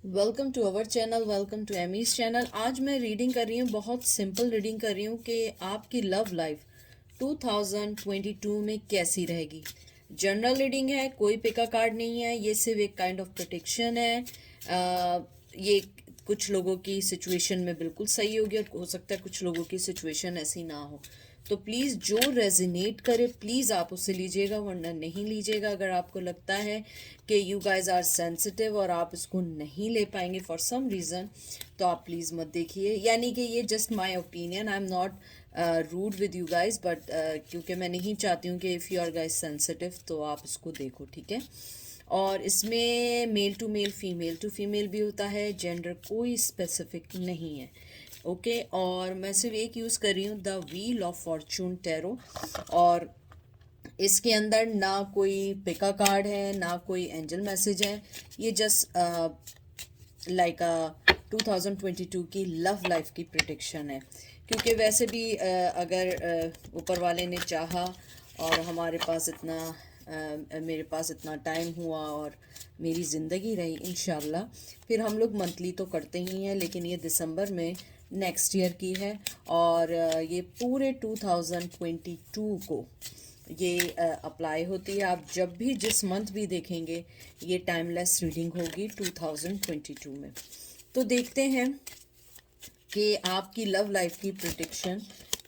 Welcome to our channel, welcome to Amy's channel. आज मैं reading कर रही हूँ, बहुत सिंपल रीडिंग कर रही हूँ कि आपकी लव लाइफ 2022 में कैसी रहेगी। जनरल रीडिंग है, कोई पिका कार्ड नहीं है, ये सिर्फ एक काइंड ऑफ प्रोटेक्शन है। ये कुछ लोगों की सिचुएशन में बिल्कुल सही होगी और हो सकता है कुछ लोगों की सिचुएशन ऐसी ना हो। तो प्लीज़ जो रेजिनेट करे प्लीज़ आप उसे लीजिएगा, वरना नहीं लीजिएगा। अगर आपको लगता है कि यू गाइज आर सेंसिटिव और आप इसको नहीं ले पाएंगे फॉर सम रीज़न, तो आप प्लीज़ मत देखिए। यानी कि ये just my opinion, I am not rude with you guys, but क्योंकि मैं नहीं चाहती हूँ कि if you are guys sensitive तो आप इसको देखो, ठीक है। और इसमें मेल टू फीमेल भी होता है, जेंडर कोई स्पेसिफिक नहीं है। ओके और मैं सिर्फ एक यूज़ कर रही हूँ, the wheel of Fortune tarot. और इसके अंदर ना कोई पिका कार्ड है, ना कोई एंजल मैसेज है। ये जस्ट लाइक 2022 की लव लाइफ की प्रिडिक्शन है। क्योंकि वैसे भी अगर ऊपर वाले ने चाहा और हमारे पास इतना मेरे पास इतना टाइम हुआ और मेरी ज़िंदगी रही, इंशाल्लाह फिर हम लोग मंथली तो करते ही हैं, लेकिन ये दिसंबर में नेक्स्ट ईयर की है। और ये पूरे 2022 को ये अप्लाई होती है। आप जब भी जिस मंथ भी देखेंगे ये टाइमलेस रीडिंग होगी 2022 में। तो देखते हैं कि आपकी लव लाइफ की प्रोटेक्शन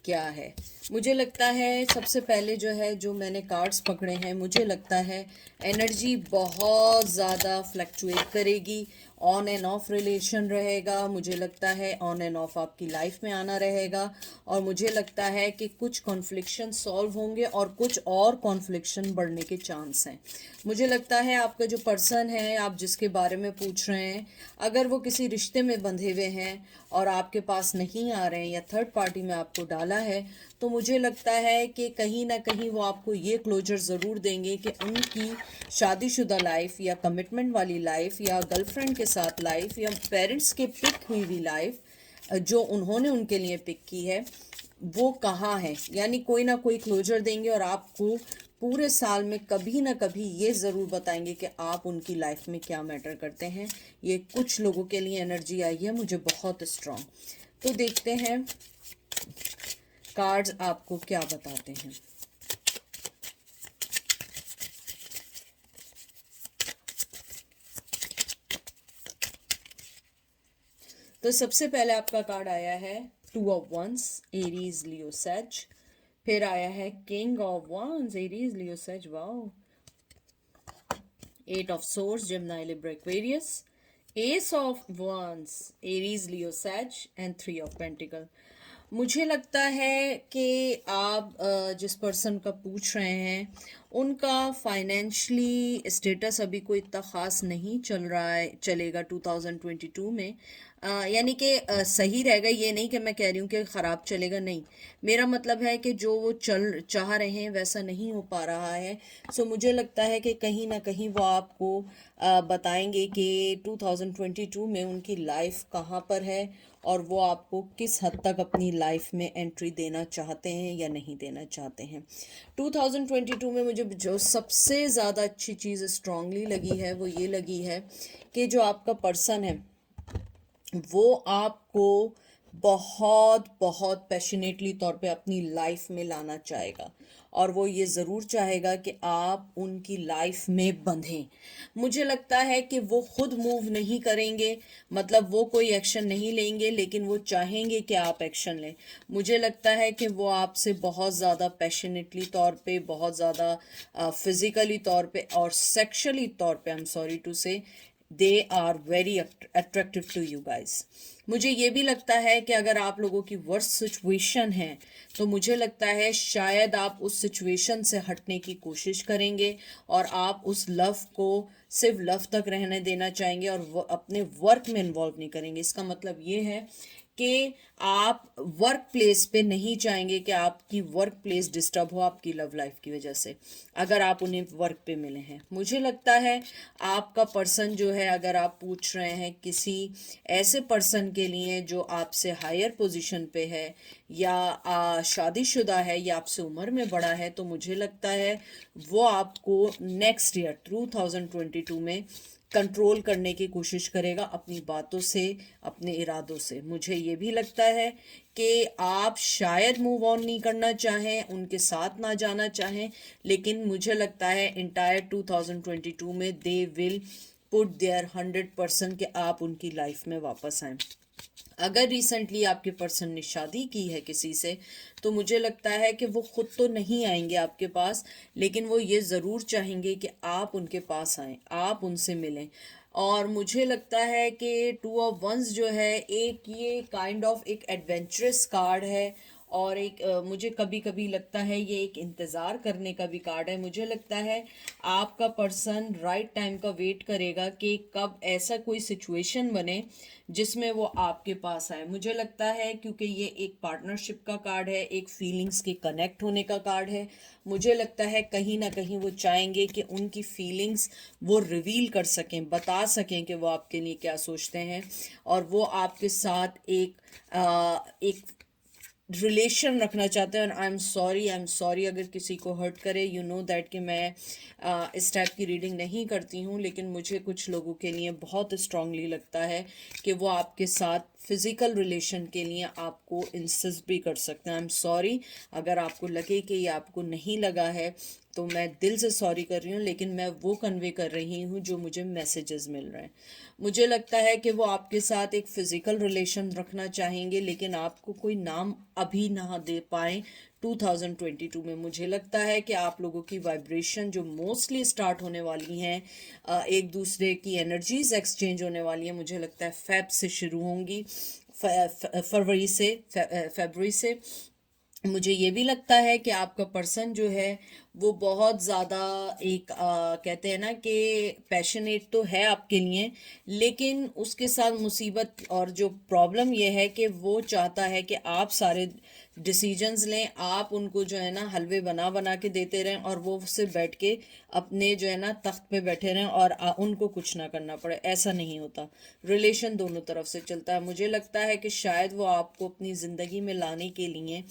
क्या है। मुझे लगता है सबसे पहले जो है, जो मैंने कार्ड्स पकड़े हैं, मुझे लगता है एनर्जी बहुत ज़्यादा फ्लक्चुएट करेगी, ऑन एंड ऑफ रिलेशन रहेगा। मुझे लगता है ऑन एंड ऑफ आपकी लाइफ में आना रहेगा। और मुझे लगता है कि कुछ कॉन्फ्लिक्शन सॉल्व होंगे और कुछ और कॉन्फ्लिक्शन बढ़ने के चांस हैं। मुझे लगता है आपका जो पर्सन है, आप जिसके बारे में पूछ रहे हैं, अगर वो किसी रिश्ते में बंधे हुए हैं और आपके पास नहीं आ रहे हैं या थर्ड पार्टी में आपको डाला है, तो मुझे लगता है कि कहीं ना कहीं वो आपको ये क्लोजर ज़रूर देंगे कि उनकी शादीशुदा लाइफ या कमिटमेंट वाली लाइफ या गर्लफ्रेंड के साथ लाइफ या पेरेंट्स के पिक हुई हुई लाइफ जो उन्होंने उनके लिए पिक की है वो कहाँ है। यानी कोई ना कोई क्लोजर देंगे और आपको पूरे साल में कभी ना कभी ये ज़रूर बताएंगे कि आप उनकी लाइफ में क्या मैटर करते हैं। ये कुछ लोगों के लिए एनर्जी आई है मुझे बहुत स्ट्रांग। तो देखते हैं कार्ड्स आपको क्या बताते हैं। तो सबसे पहले आपका कार्ड आया है two of wands, Aries Leo Sag. फिर आया है king of wands, Aries Leo Sag, wow. Eight of swords, Gemini Libra Aquarius. Ace of wands, Aries Leo Sag and three of pentacle. मुझे लगता है कि आप जिस पर्सन का पूछ रहे हैं उनका फाइनेंशली स्टेटस अभी कोई इतना ख़ास नहीं चल रहा है, चलेगा 2022 में। यानी कि सही रहेगा, ये नहीं कि मैं कह रही हूँ कि ख़राब चलेगा, नहीं। मेरा मतलब है कि जो वो चाह रहे हैं वैसा नहीं हो पा रहा है। सो मुझे लगता है कि कहीं ना कहीं वो आपको बताएंगे कि 2022 में उनकी लाइफ कहाँ पर है और वो आपको किस हद तक अपनी लाइफ में एंट्री देना चाहते हैं या नहीं देना चाहते हैं। 2022 में मुझे जो सबसे ज़्यादा अच्छी चीज़ स्ट्रांगली लगी है वो ये लगी है कि जो आपका पर्सन है वो आपको बहुत बहुत पैशनेटली तौर पे अपनी लाइफ में लाना चाहेगा और वो ये ज़रूर चाहेगा कि आप उनकी लाइफ में बंधें। मुझे लगता है कि वो खुद मूव नहीं करेंगे, मतलब वो कोई एक्शन नहीं लेंगे, लेकिन वो चाहेंगे कि आप एक्शन लें। मुझे लगता है कि वो आपसे बहुत ज़्यादा पैशनेटली तौर पे, बहुत ज़्यादा फिज़िकली तौर पे और सेक्शुअली तौर पे, I am sorry to say, they are very attractive to you guys. मुझे ये भी लगता है कि अगर आप लोगों की वर्स्ट सिचुएशन है तो मुझे लगता है शायद आप उस सिचुएशन से हटने की कोशिश करेंगे और आप उस लव को सिर्फ लव तक रहने देना चाहेंगे और अपने वर्क में इन्वॉल्व नहीं करेंगे। इसका मतलब ये है कि आप वर्क प्लेस पे नहीं चाहेंगे कि आपकी वर्क प्लेस डिस्टर्ब हो आपकी लव लाइफ की वजह से, अगर आप उन्हें वर्क पे मिले हैं। मुझे लगता है आपका पर्सन जो है, अगर आप पूछ रहे हैं किसी ऐसे पर्सन के लिए जो आपसे हायर पोजीशन पे है या शादीशुदा है या आपसे उम्र में बड़ा है, तो मुझे लगता है वो आपको नेक्स्ट ईयर 2022 में कंट्रोल करने की कोशिश करेगा अपनी बातों से, अपने इरादों से। मुझे ये भी लगता है कि आप शायद मूव ऑन नहीं करना चाहें, उनके साथ ना जाना चाहें, लेकिन मुझे लगता है इंटायर 2022 में दे विल पुट देयर 100% कि आप उनकी लाइफ में वापस आएं। अगर रिसेंटली आपके पर्सन ने शादी की है किसी से, तो मुझे लगता है कि वो खुद तो नहीं आएंगे आपके पास, लेकिन वो ये ज़रूर चाहेंगे कि आप उनके पास आएं, आप उनसे मिलें। और मुझे लगता है कि टू ऑफ वंस जो है, एक ये काइंड ऑफ एक एडवेंचरस कार्ड है, और एक मुझे कभी कभी लगता है ये एक इंतज़ार करने का भी कार्ड है। मुझे लगता है आपका पर्सन राइट टाइम का वेट करेगा कि कब ऐसा कोई सिचुएशन बने जिसमें वो आपके पास आए। मुझे लगता है क्योंकि ये एक पार्टनरशिप का कार्ड है, एक फीलिंग्स के कनेक्ट होने का कार्ड है, मुझे लगता है कहीं ना कहीं वो चाहेंगे कि उनकी फीलिंग्स वो रिवील कर सकें, बता सकें कि वो आपके लिए क्या सोचते हैं, और वो आपके साथ एक रिलेशन रखना चाहते हैं। आई एम सॉरी अगर किसी को हर्ट करे, यू नो दैट कि मैं इस टाइप की रीडिंग नहीं करती हूँ, लेकिन मुझे कुछ लोगों के लिए बहुत स्ट्रांगली लगता है कि वो आपके साथ फिज़िकल रिलेशन के लिए आपको इंसिस्ट भी कर सकते हैं। आई एम सॉरी अगर आपको लगे कि ये आपको नहीं लगा है, तो मैं दिल से सॉरी कर रही हूँ, लेकिन मैं वो कन्वे कर रही हूँ जो मुझे मैसेजेस मिल रहे हैं। मुझे लगता है कि वो आपके साथ एक फ़िज़िकल रिलेशन रखना चाहेंगे, लेकिन आपको कोई नाम अभी ना दे पाए 2022 में। मुझे लगता है कि आप लोगों की वाइब्रेशन जो मोस्टली स्टार्ट होने वाली हैं, एक दूसरे की एनर्जीज एक्सचेंज होने वाली हैं, मुझे लगता है फेब से शुरू होंगी, फरवरी से, फरवरी से। मुझे ये भी लगता है कि आपका पर्सन जो है वो बहुत ज़्यादा एक कहते हैं ना कि पैशनेट तो है आपके लिए, लेकिन उसके साथ मुसीबत और जो प्रॉब्लम ये है कि वो चाहता है कि आप सारे डिसीजंस लें, आप उनको जो है ना हलवे बना बना के देते रहें, और वो सिर्फ बैठ के अपने जो है ना तख्त पे बैठे रहें और उनको कुछ ना करना पड़े। ऐसा नहीं होता, रिलेशन दोनों तरफ से चलता है। मुझे लगता है कि शायद वो आपको अपनी ज़िंदगी में लाने के लिए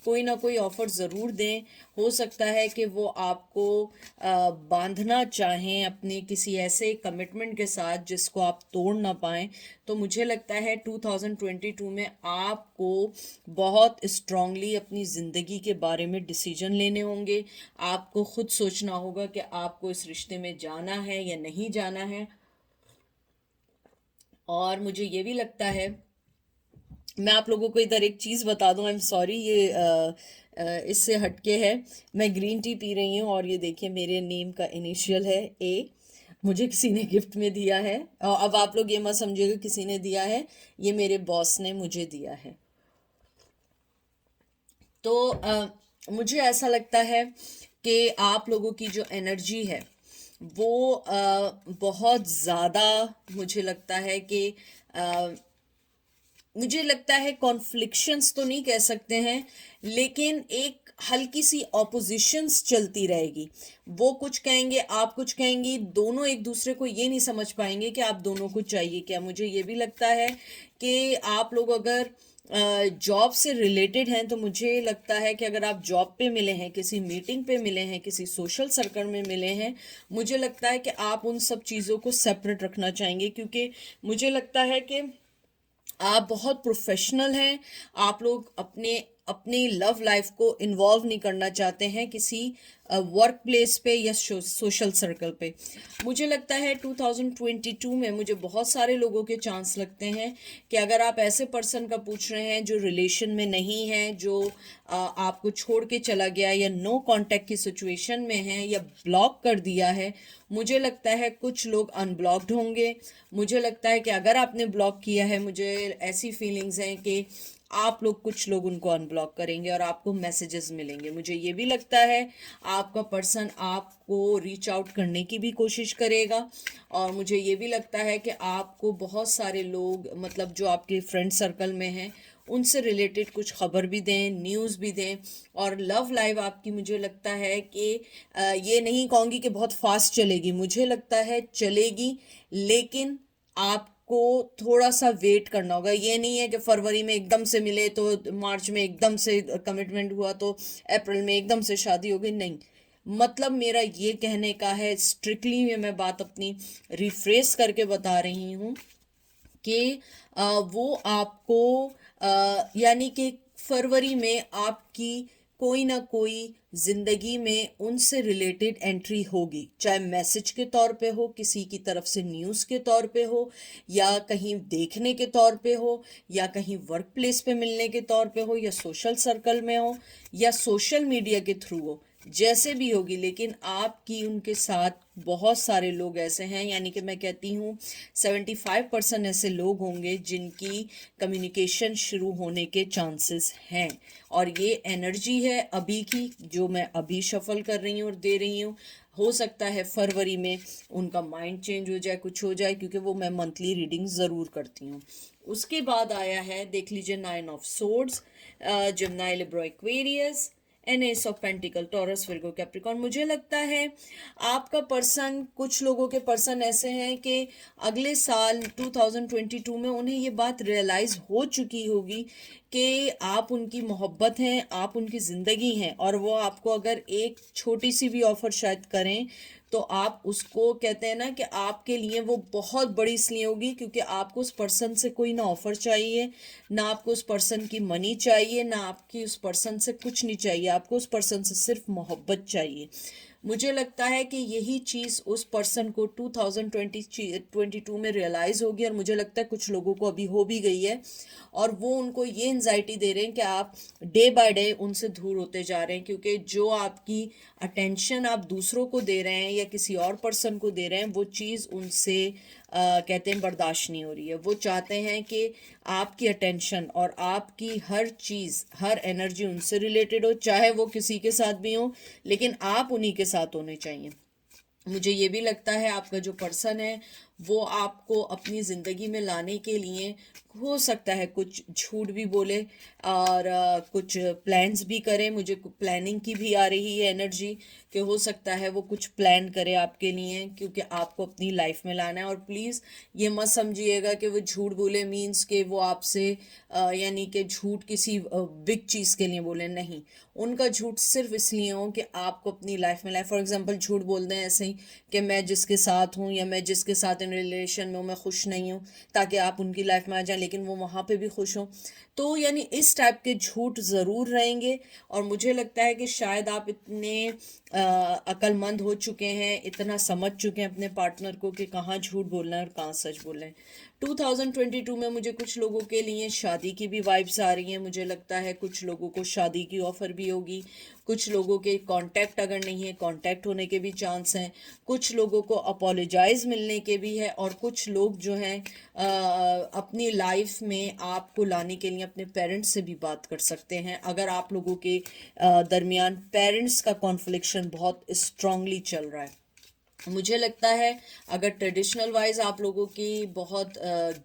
कोई ना कोई ऑफर ज़रूर दें। हो सकता है कि वो आपको बांधना चाहें अपने किसी ऐसे कमिटमेंट के साथ जिसको आप तोड़ ना पाएं। तो मुझे लगता है 2022 में आपको बहुत स्ट्रांगली अपनी ज़िंदगी के बारे में डिसीजन लेने होंगे। आपको खुद सोचना होगा कि आपको इस रिश्ते में जाना है या नहीं जाना है। और मुझे ये भी लगता है, मैं आप लोगों को इधर एक चीज़ बता दूं, आई एम सॉरी ये इससे हटके है। मैं ग्रीन टी पी रही हूँ, और ये देखिए मेरे नेम का इनिशियल है ए। मुझे किसी ने गिफ्ट में दिया है, और अब आप लोग ये मत समझिएगा किसी ने दिया है, ये मेरे बॉस ने मुझे दिया है। तो मुझे ऐसा लगता है कि आप लोगों की जो एनर्जी है वो बहुत ज़्यादा, मुझे लगता है कि मुझे लगता है कॉन्फ्लिक्शंस तो नहीं कह सकते हैं, लेकिन एक हल्की सी ऑपोजिशंस चलती रहेगी। वो कुछ कहेंगे, आप कुछ कहेंगी, दोनों एक दूसरे को ये नहीं समझ पाएंगे कि आप दोनों को चाहिए क्या। मुझे ये भी लगता है कि आप लोग अगर जॉब से रिलेटेड हैं, तो मुझे लगता है कि अगर आप जॉब पे मिले हैं, किसी मीटिंग पे मिले हैं, किसी सोशल सर्कल में मिले हैं, मुझे लगता है कि आप उन सब चीज़ों को सेपरेट रखना चाहेंगे, क्योंकि मुझे लगता है कि आप बहुत प्रोफेशनल हैं। आप लोग अपने अपनी लव लाइफ को इन्वॉल्व नहीं करना चाहते हैं किसी वर्क प्लेस पे या सोशल सर्कल पे। मुझे लगता है 2022 में मुझे बहुत सारे लोगों के चांस लगते हैं कि अगर आप ऐसे पर्सन का पूछ रहे हैं जो रिलेशन में नहीं है, जो आपको छोड़ के चला गया, या नो कांटेक्ट की सिचुएशन में है, या ब्लॉक कर दिया है, मुझे लगता है कुछ लोग अनब्लॉक्ड होंगे। मुझे लगता है कि अगर आपने ब्लॉक किया है, मुझे ऐसी फीलिंग्स हैं कि आप लोग, कुछ लोग उनको अनब्लॉक करेंगे और आपको मैसेजेस मिलेंगे। मुझे ये भी लगता है आपका पर्सन आपको रीच आउट करने की भी कोशिश करेगा, और मुझे ये भी लगता है कि आपको बहुत सारे लोग, मतलब जो आपके फ्रेंड सर्कल में हैं, उनसे रिलेटेड कुछ खबर भी दें, न्यूज़ भी दें। और लव लाइफ आपकी, मुझे लगता है कि ये नहीं कहूँगी कि बहुत फास्ट चलेगी, मुझे लगता है चलेगी, लेकिन आपको थोड़ा सा वेट करना होगा। ये नहीं है कि फरवरी में एकदम से मिले तो मार्च में एकदम से कमिटमेंट हुआ तो अप्रैल में एकदम से शादी हो गई, नहीं। मतलब मेरा ये कहने का है, स्ट्रिक्टली मैं बात अपनी रिफ्रेश करके बता रही हूँ कि वो आपको यानी कि फरवरी में आपकी कोई ना कोई जिंदगी में उनसे रिलेटेड एंट्री होगी, चाहे मैसेज के तौर पे हो, किसी की तरफ से न्यूज़ के तौर पे हो, या कहीं देखने के तौर पे हो, या कहीं वर्क प्लेस पे मिलने के तौर पे हो, या सोशल सर्कल में हो, या सोशल मीडिया के थ्रू हो, जैसे भी होगी, लेकिन आपकी उनके साथ बहुत सारे लोग ऐसे हैं, यानी कि मैं कहती हूँ 75% ऐसे लोग होंगे जिनकी कम्युनिकेशन शुरू होने के चांसेस हैं। और ये एनर्जी है अभी की, जो मैं अभी शफल कर रही हूँ और दे रही हूँ। हो सकता है फरवरी में उनका माइंड चेंज हो जाए, कुछ हो जाए, क्योंकि वो मैं मंथली रीडिंग ज़रूर करती हूँ। उसके बाद आया है, देख लीजिए, 9 of swords, Gemini, Libra, Aquarius, an ace of pentacle, Taurus, Virgo, Capricorn. मुझे लगता है आपका पर्सन, कुछ लोगों के पर्सन ऐसे हैं कि अगले साल 2022 में उन्हें ये बात रियलाइज हो चुकी होगी कि आप उनकी मोहब्बत हैं, आप उनकी ज़िंदगी हैं, और वो आपको अगर एक छोटी सी भी ऑफ़र शायद करें तो आप उसको, कहते हैं ना कि आपके लिए वो बहुत बड़ी इसलिए होगी क्योंकि आपको उस पर्सन से कोई ना ऑफ़र चाहिए, ना आपको उस पर्सन की मनी चाहिए, ना आपकी उस पर्सन से कुछ नहीं चाहिए, आपको उस पर्सन से सिर्फ मोहब्बत चाहिए। मुझे लगता है कि यही चीज़ उस पर्सन को 2022 में रियलाइज़ होगी, और मुझे लगता है कुछ लोगों को अभी हो भी गई है, और वो उनको ये एंजाइटी दे रहे हैं कि आप डे बाय डे उनसे दूर होते जा रहे हैं, क्योंकि जो आपकी अटेंशन आप दूसरों को दे रहे हैं या किसी और पर्सन को दे रहे हैं, वो चीज़ उनसे कहते हैं बर्दाश्त नहीं हो रही है। वो चाहते हैं कि आपकी अटेंशन और आपकी हर चीज़, हर एनर्जी उनसे रिलेटेड हो, चाहे वो किसी के साथ भी हो, लेकिन आप उन्हीं के साथ होने चाहिए। मुझे ये भी लगता है आपका जो पर्सन है वो आपको अपनी ज़िंदगी में लाने के लिए हो सकता है कुछ झूठ भी बोले, और कुछ प्लान्स भी करे। मुझे प्लानिंग की भी आ रही है एनर्जी कि हो सकता है वो कुछ प्लान करे आपके लिए, क्योंकि आपको अपनी लाइफ में लाना है। और प्लीज़ ये मत समझिएगा कि वो झूठ बोले मीन्स कि वो आपसे यानी कि झूठ किसी बिग चीज़ के लिए बोले, नहीं। उनका झूठ सिर्फ इसलिए हो कि आपको अपनी लाइफ में लाए। फॉर एग्जांपल झूठ बोल दें ऐसे ही कि मैं जिसके साथ हूँ या मैं जिसके साथ इन रिलेशन में हूँ मैं खुश नहीं हूँ, ताकि आप उनकी लाइफ में आ जाएं, लेकिन वो वहाँ पे भी खुश हों। तो यानी इस टाइप के झूठ ज़रूर रहेंगे। और मुझे लगता है कि शायद आप इतने अक्लमंद हो चुके हैं, इतना समझ चुके हैं अपने पार्टनर को कि कहाँ झूठ बोलना है और कहाँ सच बोलना है। 2022 में मुझे कुछ लोगों के लिए शादी की भी वाइब्स आ रही हैं। मुझे लगता है कुछ लोगों को शादी की ऑफ़र भी होगी, कुछ लोगों के कांटेक्ट अगर नहीं है, कांटेक्ट होने के भी चांस हैं, कुछ लोगों को अपोलोजाइज मिलने के भी है, और कुछ लोग जो हैं अपनी लाइफ में आपको लाने के लिए अपने पेरेंट्स से भी बात कर सकते हैं, अगर आप लोगों के दरमियान पेरेंट्स का कॉन्फ्लिक्शन बहुत स्ट्रांगली चल रहा है। मुझे लगता है अगर ट्रेडिशनल वाइज आप लोगों की बहुत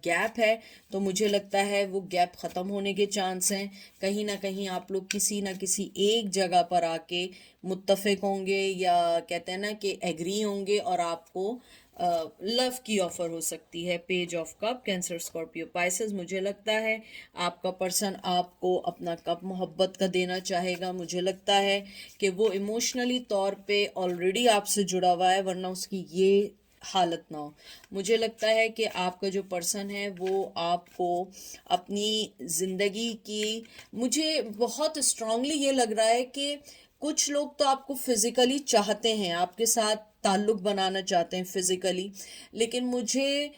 गैप है, तो मुझे लगता है वो गैप ख़त्म होने के चांस हैं। कहीं ना कहीं आप लोग किसी ना किसी एक जगह पर आके मुत्तफिक होंगे, या कहते हैं ना कि एग्री होंगे, और आपको लव की ऑफर हो सकती है। Page of cup, cancer, Scorpio, Pisces. मुझे लगता है आपका पर्सन आपको अपना कप मोहब्बत का देना चाहेगा। मुझे लगता है कि वो इमोशनली तौर पे ऑलरेडी आपसे जुड़ा हुआ है, वरना उसकी ये हालत ना हो। मुझे लगता है कि आपका जो पर्सन है वो आपको अपनी ज़िंदगी की, मुझे बहुत स्ट्रांगली ये लग रहा है कि कुछ लोग तो आपको फिज़िकली चाहते हैं, आपके साथ ताल्लुक़ बनाना चाहते हैं फिज़िकली, लेकिन मुझे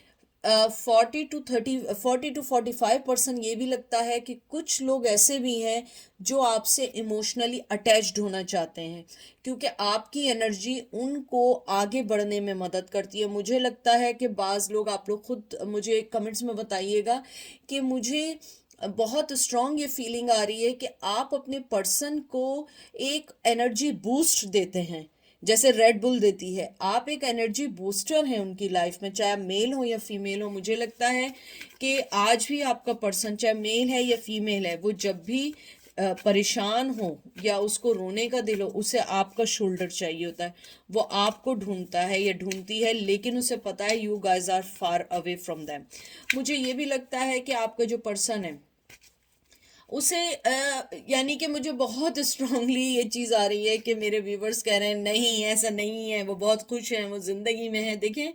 40 to 45% ये भी लगता है कि कुछ लोग ऐसे भी हैं जो आपसे इमोशनली अटैच्ड होना चाहते हैं, क्योंकि आपकी एनर्जी उनको आगे बढ़ने में मदद करती है। मुझे लगता है कि बाज़ लोग, आप लोग खुद मुझे कमेंट्स में बताइएगा कि मुझे बहुत स्ट्रॉन्ग ये फीलिंग आ रही है कि आप अपने पर्सन को एक एनर्जी बूस्ट देते हैं, जैसे रेड बुल देती है। आप एक एनर्जी बूस्टर हैं उनकी लाइफ में, चाहे मेल हो या फीमेल हो। मुझे लगता है कि आज भी आपका पर्सन, चाहे मेल है या फीमेल है, वो जब भी परेशान हो या उसको रोने का दिल हो, उसे आपका शोल्डर चाहिए होता है। वो आपको ढूंढता है या ढूंढती है, लेकिन उसे पता है you guys are far away from them. मुझे ये भी लगता है कि आपका जो पर्सन है उसे यानी कि मुझे बहुत स्ट्रांगली ये चीज़ आ रही है कि मेरे व्यूवर्स कह रहे हैं नहीं ऐसा नहीं है, वो बहुत खुश हैं, वो ज़िंदगी में है। देखें,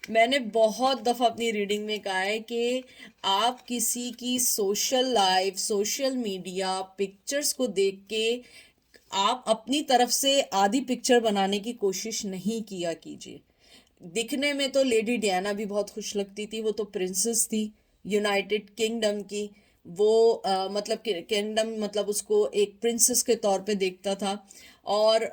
मैंने बहुत दफ़ा अपनी रीडिंग में कहा है कि आप किसी की social life, social media pictures को देख के आप अपनी तरफ से आधी पिक्चर बनाने की कोशिश नहीं किया कीजिए। दिखने में तो लेडी डियाना भी बहुत खुश लगती थी, वो तो प्रिंसेस थी यूनाइटेड किंगडम की। वो मतलब किंगडम मतलब उसको एक प्रिंसेस के तौर पे देखता था। और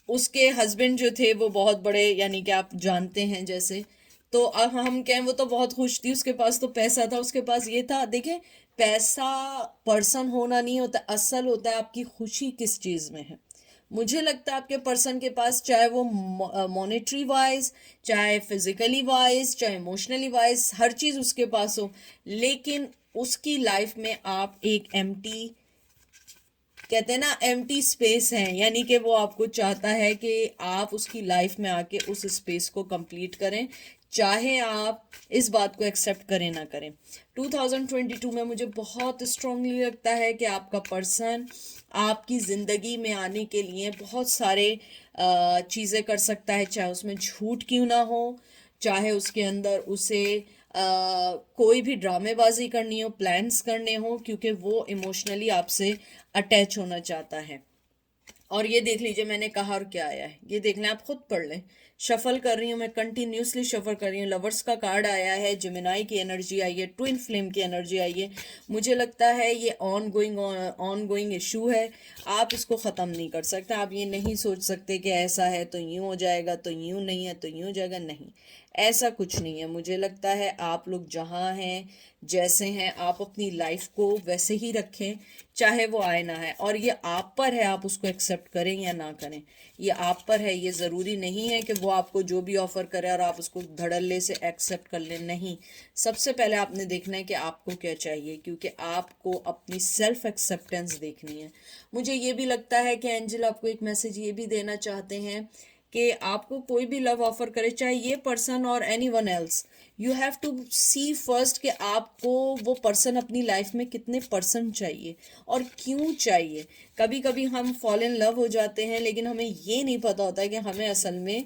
उसके हस्बैंड जो थे वो बहुत बड़े, यानी कि आप जानते हैं जैसे। तो अब हम कहें वो तो बहुत खुश थी, उसके पास तो पैसा था, उसके पास ये था। देखें, पैसा पर्सन होना नहीं होता, असल होता है आपकी खुशी किस चीज़ में है। मुझे लगता है आपके पर्सन के पास, चाहे वो मॉनेटरी वाइज, चाहे फिजिकली वाइज, चाहे इमोशनली वाइज, हर चीज़ उसके पास हो, लेकिन उसकी लाइफ में आप एक एम्प्टी, कहते हैं ना एम्प्टी स्पेस है, यानी कि वो आपको चाहता है कि आप उसकी लाइफ में आके उस स्पेस को कंप्लीट करें, चाहे आप इस बात को एक्सेप्ट करें ना करें। 2022 में मुझे बहुत स्ट्रांगली लगता है कि आपका पर्सन आपकी ज़िंदगी में आने के लिए बहुत सारे चीज़ें कर सकता है, चाहे उसमें झूठ क्यों ना हो, चाहे उसके अंदर उसे कोई भी ड्रामेबाजी करनी हो, प्लान्स करने हो, क्योंकि वो इमोशनली आपसे अटैच होना चाहता है। और ये देख लीजिए मैंने कहा और क्या आया है, ये देख लें, आप खुद पढ़ लें। शफल कर रही हूँ मैं, कंटिन्यूसली शफल कर रही हूँ। लवर्स का कार्ड आया है, जेमिनाई की एनर्जी आई है, ट्विन फ्लेम की एनर्जी आई है। मुझे लगता है ये ऑन गोइंग इशू है, आप इसको ख़त्म नहीं कर सकते। आप ये नहीं सोच सकते कि ऐसा है तो यूँ हो जाएगा, तो यूँ नहीं है तो यूँ हो जाएगा, नहीं, ऐसा कुछ नहीं है। मुझे लगता है आप लोग जहाँ हैं, जैसे हैं, आप अपनी लाइफ को वैसे ही रखें, चाहे वो आए ना है। और ये आप पर है, आप उसको एक्सेप्ट करें या ना करें, ये आप पर है। ये ज़रूरी नहीं है कि वो आपको जो भी ऑफ़र करे और आप उसको धड़ल्ले से एक्सेप्ट कर लें, नहीं। सबसे पहले आपने देखना है कि आपको क्या चाहिए, क्योंकि आपको अपनी सेल्फ एक्सेप्टेंस देखनी है। मुझे ये भी लगता है कि एंजल आपको एक मैसेज ये भी देना चाहते हैं कि आपको कोई भी लव ऑफर करे, चाहे ये पर्सन और anyone else, you have to see first कि आपको वो पर्सन अपनी लाइफ में कितने पर्सन चाहिए और क्यों चाहिए। कभी कभी हम फॉल इन लव हो जाते हैं, लेकिन हमें ये नहीं पता होता है कि हमें असल में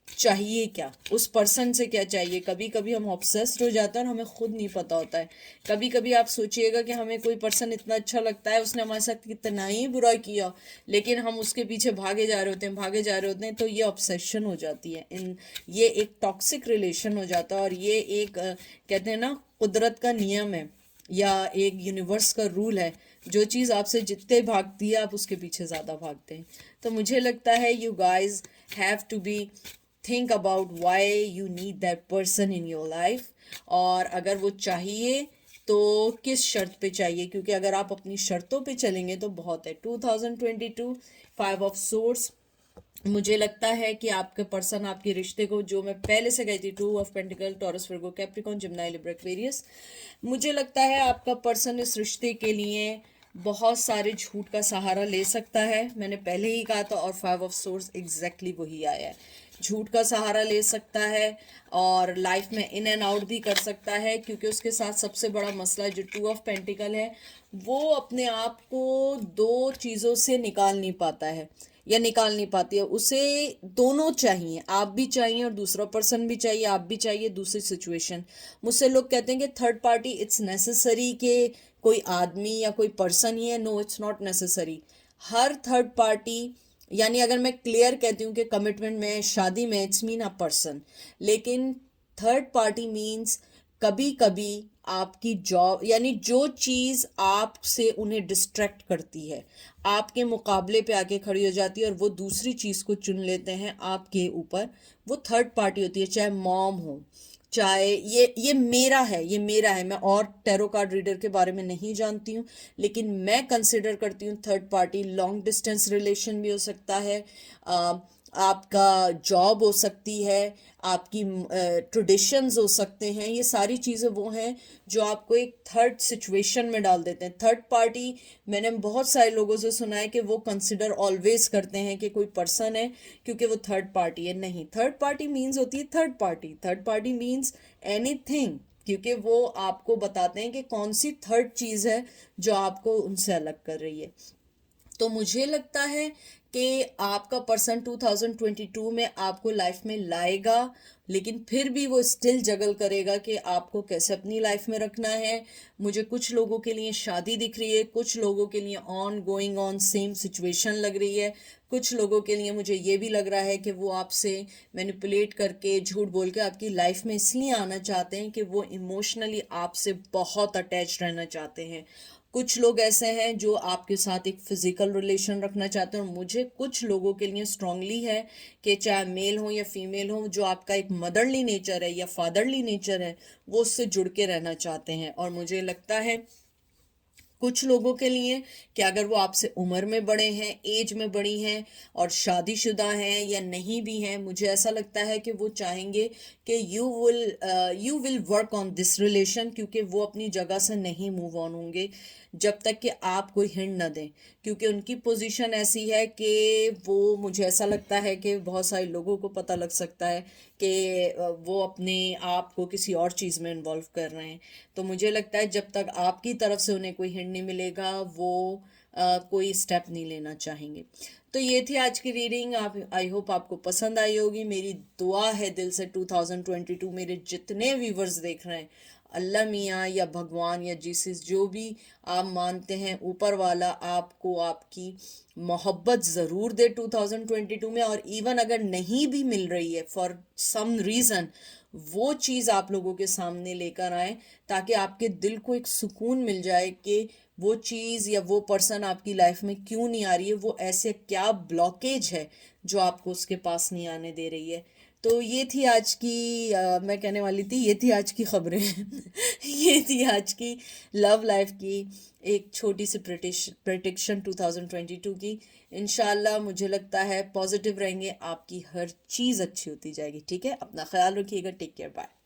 चाहिए क्या, उस पर्सन से क्या चाहिए। कभी कभी हम ऑब्सेस्ड हो जाते हैं और हमें खुद नहीं पता होता है। कभी कभी आप सोचिएगा कि हमें कोई पर्सन इतना अच्छा लगता है, उसने हमारे साथ कितना ही बुरा किया, लेकिन हम उसके पीछे भागे जा रहे होते हैं, भागे जा रहे होते हैं, तो ये ऑब्सेशन हो जाती है, ये एक टॉक्सिक रिलेशन हो जाता है। और ये एक कहते हैं ना कुदरत का नियम है या एक यूनिवर्स का रूल है, जो चीज़ आपसे जितने भागती है आप उसके पीछे ज़्यादा भागते हैं। तो मुझे लगता है you guys have to be think about why you need that person in your life, और अगर वो चाहिए तो किस शर्त पे चाहिए, क्योंकि अगर आप अपनी शर्तों पे चलेंगे तो बहुत है। 2022 फाइव ऑफ सोर्स, मुझे लगता है कि आपके पर्सन आपके रिश्ते को, जो मैं पहले से गई थी, two of pentacle, Taurus, Virgo, Capricorn, Gemini, Libra, Aquarius, मुझे लगता है आपका पर्सन इस रिश्ते के लिए बहुत सारे झूठ का सहारा ले सकता है। मैंने पहले ही कहा था, और फाइव ऑफ सोर्स एग्जैक्टली वही आया है। झूठ का सहारा ले सकता है और लाइफ में इन एंड आउट भी कर सकता है, क्योंकि उसके साथ सबसे बड़ा मसला जो टू ऑफ पेंटिकल है, वो अपने आप को दो चीज़ों से निकाल नहीं पाता है या निकाल नहीं पाती है। उसे दोनों चाहिए, आप भी चाहिए और दूसरा पर्सन भी चाहिए, आप भी चाहिए, दूसरी सिचुएशन। मुझसे लोग कहते हैं कि थर्ड पार्टी इट्स नेसेसरी, कि कोई आदमी या कोई पर्सन ही है। No, it's not necessary. हर थर्ड पार्टी, यानी अगर मैं क्लियर कहती हूँ कि कमिटमेंट में, शादी में, इट्स मीन अ पर्सन, लेकिन थर्ड पार्टी मीन्स कभी कभी आपकी जॉब, यानी जो चीज़ आपसे उन्हें डिस्ट्रैक्ट करती है, आपके मुकाबले पे आके खड़ी हो जाती है और वो दूसरी चीज़ को चुन लेते हैं आपके ऊपर, वो थर्ड पार्टी होती है। चाहे मॉम हो, चाहे ये मेरा है, ये मेरा है। मैं और टैरो कार्ड रीडर के बारे में नहीं जानती हूँ, लेकिन मैं कंसिडर करती हूँ third party long distance relation भी हो सकता है, आपका जॉब हो सकती है, आपकी ट्रेडिशंस हो सकते हैं। ये सारी चीज़ें वो हैं जो आपको एक थर्ड सिचुएशन में डाल देते हैं। थर्ड पार्टी, मैंने बहुत सारे लोगों से सुना है कि वो कंसिडर ऑलवेज करते हैं कि कोई पर्सन है क्योंकि वो थर्ड पार्टी है। नहीं, थर्ड पार्टी मीन्स होती है third party. Third party means anything, क्योंकि वो आपको बताते हैं कि कौन सी थर्ड चीज़ है जो आपको उनसे अलग कर रही है। तो मुझे लगता है कि आपका पर्सन 2022 में आपको लाइफ में लाएगा, लेकिन फिर भी वो स्टिल जगल करेगा कि आपको कैसे अपनी लाइफ में रखना है। मुझे कुछ लोगों के लिए शादी दिख रही है, कुछ लोगों के लिए on going on same situation लग रही है, कुछ लोगों के लिए मुझे ये भी लग रहा है कि वो आपसे मैनिपुलेट करके झूठ बोल के आपकी लाइफ में इसलिए आना चाहते हैं कि वो इमोशनली आपसे बहुत अटैच रहना चाहते हैं। कुछ लोग ऐसे हैं जो आपके साथ एक फिजिकल रिलेशन रखना चाहते हैं, और मुझे कुछ लोगों के लिए स्ट्रांगली है कि चाहे मेल हो या फीमेल हो, जो आपका एक मदरली नेचर है या फादरली नेचर है वो उससे जुड़ के रहना चाहते हैं। और मुझे लगता है कुछ लोगों के लिए कि अगर वो आपसे उम्र में बड़े हैं, एज में बड़ी हैं और शादीशुदा हैं या नहीं भी हैं, मुझे ऐसा लगता है कि वो चाहेंगे कि you will work on this relation, क्योंकि वो अपनी जगह से नहीं मूव ऑन होंगे जब तक कि आप कोई हिंट न दें। क्योंकि उनकी पोजीशन ऐसी है कि वो, मुझे ऐसा लगता है कि बहुत सारे लोगों को पता लग सकता है कि वो अपने आप को किसी और चीज़ में इन्वॉल्व कर रहे हैं। तो मुझे लगता है जब तक आपकी तरफ से उन्हें कोई हिंट नहीं मिलेगा वो कोई स्टेप नहीं लेना चाहेंगे। तो ये थी आज की रीडिंग। आप, आई होप आपको पसंद आई होगी। मेरी दुआ है दिल से 2022 मेरे जितने व्यूवर्स देख रहे हैं, अल्लाह मियाँ या भगवान या जीसस, जो भी आप मानते हैं, ऊपर वाला आपको आपकी मोहब्बत ज़रूर दे 2022 में। और इवन अगर नहीं भी मिल रही है फॉर सम रीज़न, वो चीज़ आप लोगों के सामने लेकर आए ताकि आपके दिल को एक सुकून मिल जाए कि वो चीज़ या वो पर्सन आपकी लाइफ में क्यों नहीं आ रही है, वो ऐसे क्या ब्लॉकेज है जो आपको उसके पास नहीं आने दे रही है। तो ये थी आज की मैं कहने वाली थी, ये थी आज की खबरें ये थी आज की लव लाइफ की एक छोटी सी प्रेडिक्शन 2022 की। इंशाल्लाह मुझे लगता है पॉजिटिव रहेंगे, आपकी हर चीज़ अच्छी होती जाएगी। ठीक है, अपना ख्याल रखिएगा। Take care, bye.